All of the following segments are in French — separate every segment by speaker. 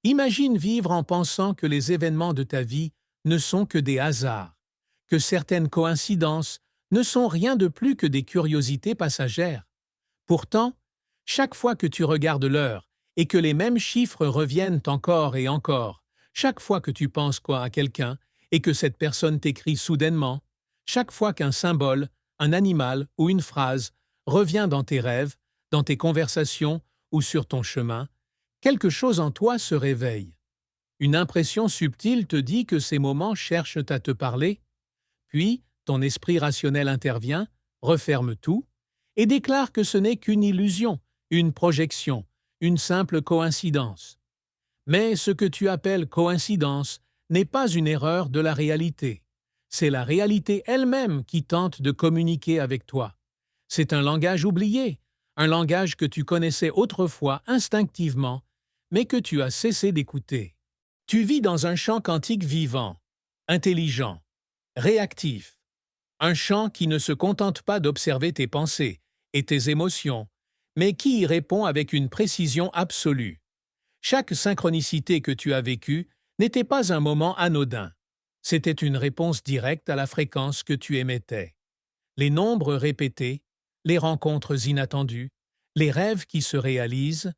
Speaker 1: Imagine vivre en pensant que les événements de ta vie ne sont que des hasards, que certaines coïncidences ne sont rien de plus que des curiosités passagères. Pourtant, chaque fois que tu regardes l'heure et que les mêmes chiffres reviennent encore et encore, chaque fois que tu penses quoi à quelqu'un et que cette personne t'écrit soudainement, chaque fois qu'un symbole, un animal ou une phrase revient dans tes rêves, dans tes conversations ou sur ton chemin, quelque chose en toi se réveille. Une impression subtile te dit que ces moments cherchent à te parler, puis ton esprit rationnel intervient, referme tout, et déclare que ce n'est qu'une illusion, une projection, une simple coïncidence. Mais ce que tu appelles coïncidence n'est pas une erreur de la réalité. C'est la réalité elle-même qui tente de communiquer avec toi. C'est un langage oublié, un langage que tu connaissais autrefois instinctivement, mais que tu as cessé d'écouter. Tu vis dans un champ quantique vivant, intelligent, réactif, un champ qui ne se contente pas d'observer tes pensées et tes émotions, mais qui y répond avec une précision absolue. Chaque synchronicité que tu as vécue n'était pas un moment anodin. C'était une réponse directe à la fréquence que tu émettais. Les nombres répétés, les rencontres inattendues, les rêves qui se réalisent,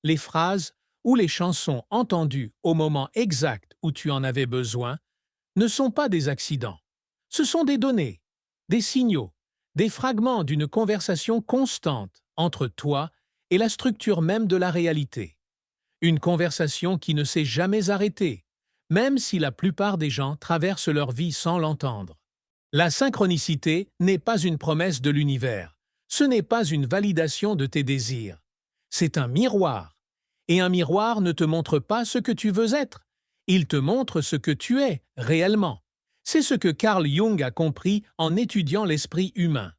Speaker 1: les phrases ou les chansons entendues au moment exact où tu en avais besoin ne sont pas des accidents. Ce sont des données, des signaux, des fragments d'une conversation constante entre toi et la structure même de la réalité. Une conversation qui ne s'est jamais arrêtée, même si la plupart des gens traversent leur vie sans l'entendre. La synchronicité n'est pas une promesse de l'univers. Ce n'est pas une validation de tes désirs. C'est un miroir. Et un miroir ne te montre pas ce que tu veux être. Il te montre ce que tu es réellement. C'est ce que Carl Jung a compris en étudiant l'esprit humain.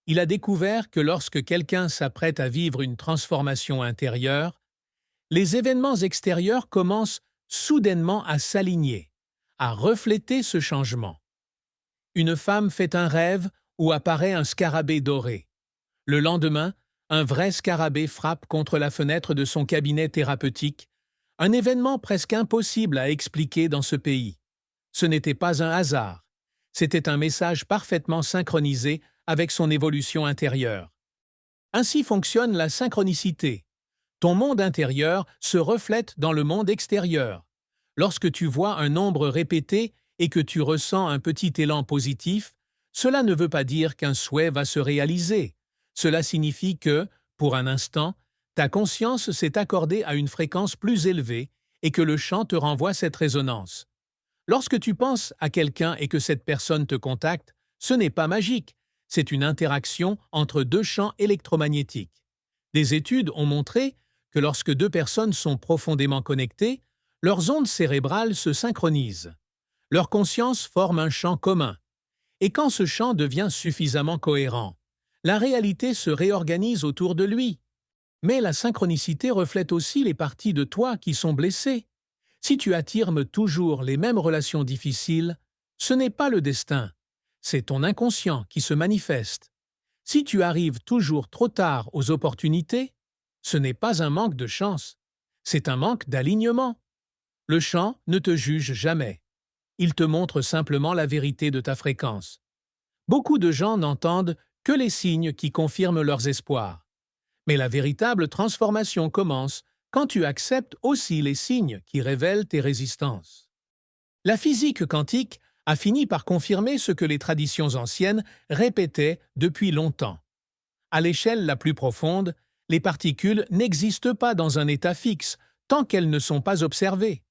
Speaker 1: Il a découvert que lorsque quelqu'un s'apprête à vivre une transformation intérieure, les événements extérieurs commencent soudainement à s'aligner, à refléter ce changement. Une femme fait un rêve où apparaît un scarabée doré. Le lendemain, un vrai scarabée frappe contre la fenêtre de son cabinet thérapeutique, un événement presque impossible à expliquer dans ce pays. Ce n'était pas un hasard, c'était un message parfaitement synchronisé avec son évolution intérieure. Ainsi fonctionne la synchronicité. Ton monde intérieur se reflète dans le monde extérieur. Lorsque tu vois un nombre répété et que tu ressens un petit élan positif, cela ne veut pas dire qu'un souhait va se réaliser. Cela signifie que, pour un instant, ta conscience s'est accordée à une fréquence plus élevée et que le champ te renvoie cette résonance. Lorsque tu penses à quelqu'un et que cette personne te contacte, ce n'est pas magique, c'est une interaction entre deux champs électromagnétiques. Des études ont montré que lorsque deux personnes sont profondément connectées, leurs ondes cérébrales se synchronisent. Leur conscience forme un champ commun. Et quand ce champ devient suffisamment cohérent, la réalité se réorganise autour de lui. Mais la synchronicité reflète aussi les parties de toi qui sont blessées. Si tu attires toujours les mêmes relations difficiles, ce n'est pas le destin, c'est ton inconscient qui se manifeste. Si tu arrives toujours trop tard aux opportunités, ce n'est pas un manque de chance, c'est un manque d'alignement. Le champ ne te juge jamais. Il te montre simplement la vérité de ta fréquence. Beaucoup de gens n'entendent que les signes qui confirment leurs espoirs. Mais la véritable transformation commence quand tu acceptes aussi les signes qui révèlent tes résistances. La physique quantique a fini par confirmer ce que les traditions anciennes répétaient depuis longtemps. À l'échelle la plus profonde, les particules n'existent pas dans un état fixe tant qu'elles ne sont pas observées.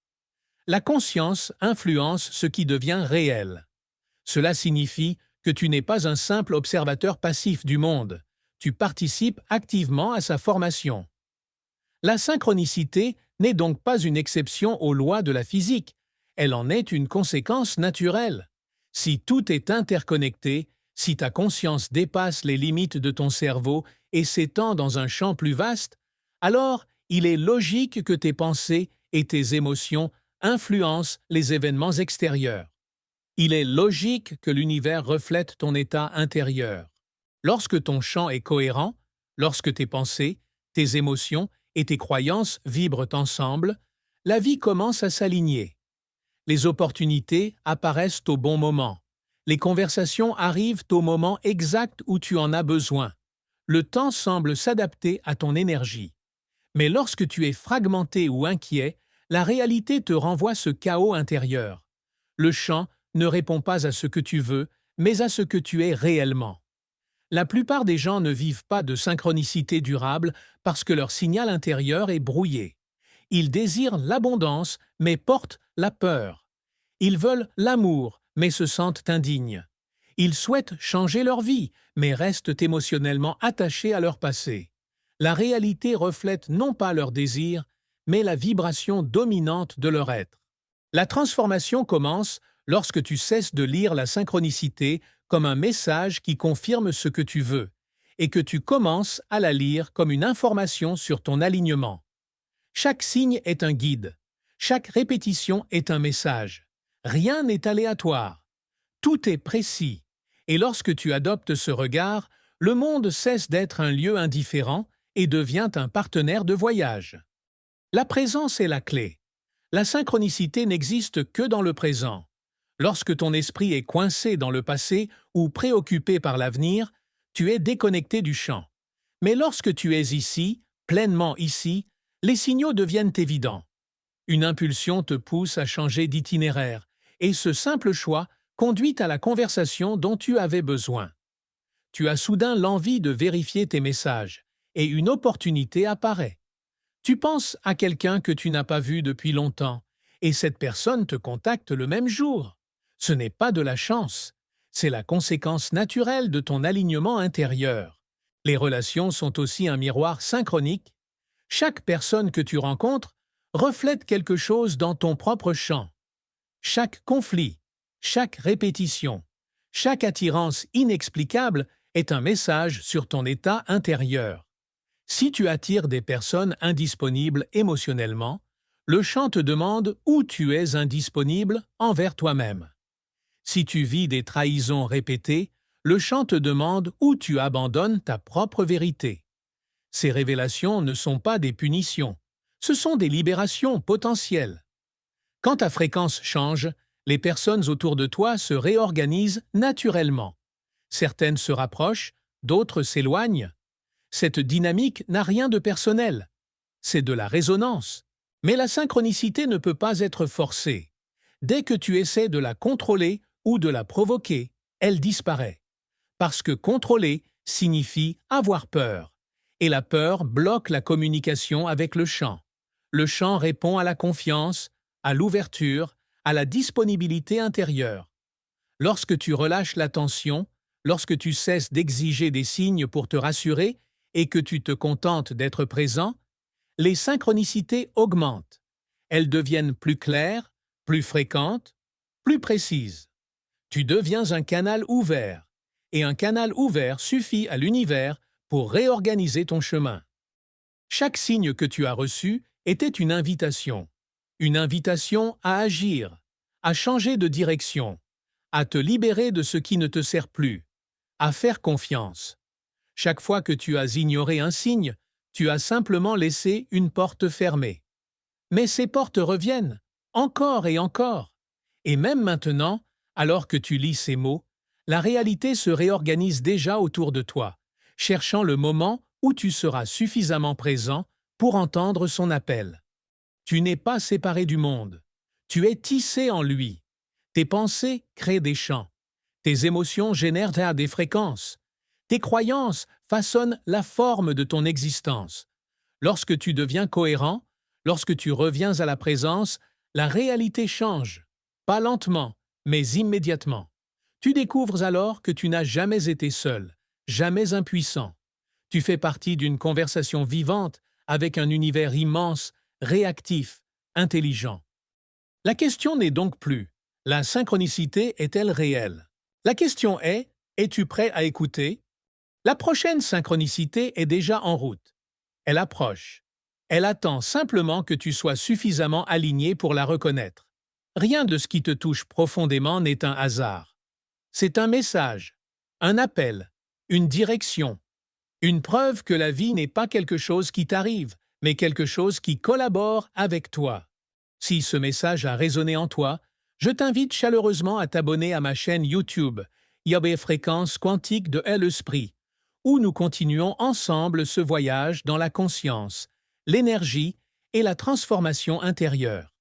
Speaker 1: La conscience influence ce qui devient réel. Cela signifie que tu n'es pas un simple observateur passif du monde. Tu participes activement à sa formation. La synchronicité n'est donc pas une exception aux lois de la physique, elle en est une conséquence naturelle. Si tout est interconnecté, si ta conscience dépasse les limites de ton cerveau et s'étend dans un champ plus vaste, alors il est logique que tes pensées et tes émotions influencent les événements extérieurs. Il est logique que l'univers reflète ton état intérieur. Lorsque ton champ est cohérent, lorsque tes pensées, tes émotions et tes croyances vibrent ensemble, la vie commence à s'aligner. Les opportunités apparaissent au bon moment. Les conversations arrivent au moment exact où tu en as besoin. Le temps semble s'adapter à ton énergie. Mais lorsque tu es fragmenté ou inquiet, la réalité te renvoie ce chaos intérieur. Le champ ne répond pas à ce que tu veux, mais à ce que tu es réellement. La plupart des gens ne vivent pas de synchronicité durable parce que leur signal intérieur est brouillé. Ils désirent l'abondance, mais portent la peur. Ils veulent l'amour, mais se sentent indignes. Ils souhaitent changer leur vie, mais restent émotionnellement attachés à leur passé. La réalité reflète non pas leurs désirs, mais la vibration dominante de leur être. La transformation commence lorsque tu cesses de lire la synchronicité comme un message qui confirme ce que tu veux, et que tu commences à la lire comme une information sur ton alignement. Chaque signe est un guide. Chaque répétition est un message. Rien n'est aléatoire. Tout est précis. Et lorsque tu adoptes ce regard, le monde cesse d'être un lieu indifférent et devient un partenaire de voyage. La présence est la clé. La synchronicité n'existe que dans le présent. Lorsque ton esprit est coincé dans le passé ou préoccupé par l'avenir, tu es déconnecté du champ. Mais lorsque tu es ici, pleinement ici, les signaux deviennent évidents. Une impulsion te pousse à changer d'itinéraire, et ce simple choix conduit à la conversation dont tu avais besoin. Tu as soudain l'envie de vérifier tes messages, et une opportunité apparaît. Tu penses à quelqu'un que tu n'as pas vu depuis longtemps, et cette personne te contacte le même jour. Ce n'est pas de la chance, c'est la conséquence naturelle de ton alignement intérieur. Les relations sont aussi un miroir synchronique. Chaque personne que tu rencontres reflète quelque chose dans ton propre champ. Chaque conflit, chaque répétition, chaque attirance inexplicable est un message sur ton état intérieur. Si tu attires des personnes indisponibles émotionnellement, le champ te demande où tu es indisponible envers toi-même. Si tu vis des trahisons répétées, le champ te demande où tu abandonnes ta propre vérité. Ces révélations ne sont pas des punitions, ce sont des libérations potentielles. Quand ta fréquence change, les personnes autour de toi se réorganisent naturellement. Certaines se rapprochent, d'autres s'éloignent. Cette dynamique n'a rien de personnel. C'est de la résonance. Mais la synchronicité ne peut pas être forcée. Dès que tu essaies de la contrôler ou de la provoquer, elle disparaît. Parce que contrôler signifie avoir peur. Et la peur bloque la communication avec le champ. Le champ répond à la confiance, à l'ouverture, à la disponibilité intérieure. Lorsque tu relâches l'attention, lorsque tu cesses d'exiger des signes pour te rassurer et que tu te contentes d'être présent, les synchronicités augmentent. Elles deviennent plus claires, plus fréquentes, plus précises. Tu deviens un canal ouvert, et un canal ouvert suffit à l'univers pour réorganiser ton chemin. Chaque signe que tu as reçu était une invitation à agir, à changer de direction, à te libérer de ce qui ne te sert plus, à faire confiance. Chaque fois que tu as ignoré un signe, tu as simplement laissé une porte fermée. Mais ces portes reviennent, encore et encore. Et même maintenant, alors que tu lis ces mots, la réalité se réorganise déjà autour de toi, cherchant le moment où tu seras suffisamment présent pour entendre son appel. Tu n'es pas séparé du monde. Tu es tissé en lui. Tes pensées créent des champs. Tes émotions génèrent des fréquences. Tes croyances façonnent la forme de ton existence. Lorsque tu deviens cohérent, lorsque tu reviens à la présence, la réalité change. Pas lentement, mais immédiatement. Tu découvres alors que tu n'as jamais été seul, jamais impuissant. Tu fais partie d'une conversation vivante avec un univers immense, réactif, intelligent. La question n'est donc plus « la synchronicité est-elle réelle ?» La question est « es-tu prêt à écouter ?» La prochaine synchronicité est déjà en route. Elle approche. Elle attend simplement que tu sois suffisamment aligné pour la reconnaître. Rien de ce qui te touche profondément n'est un hasard. C'est un message, un appel, une direction, une preuve que la vie n'est pas quelque chose qui t'arrive, mais quelque chose qui collabore avec toi. Si ce message a résonné en toi, je t'invite chaleureusement à t'abonner à ma chaîne YouTube, Yobé Fréquence Quantique de l'Esprit, où nous continuons ensemble ce voyage dans la conscience, l'énergie et la transformation intérieure.